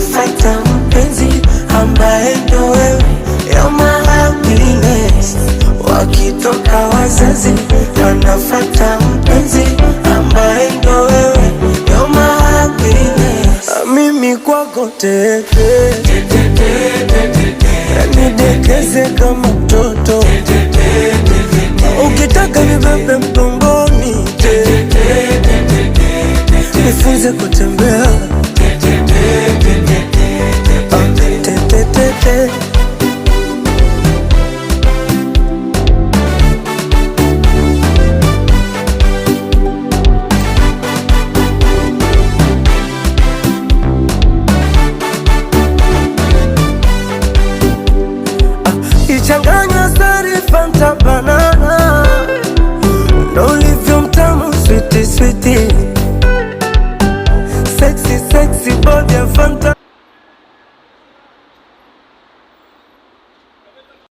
anafata mpenzi ambaye ndo wewe. You're my happiness. Wakitoka wazazi anafata mpenzi ambaye ndo wewe. You're my happiness. Mimi kwako tete, nidekeze kama mtoto, ukitaka nibebe mgongoni, nifunze kutembea.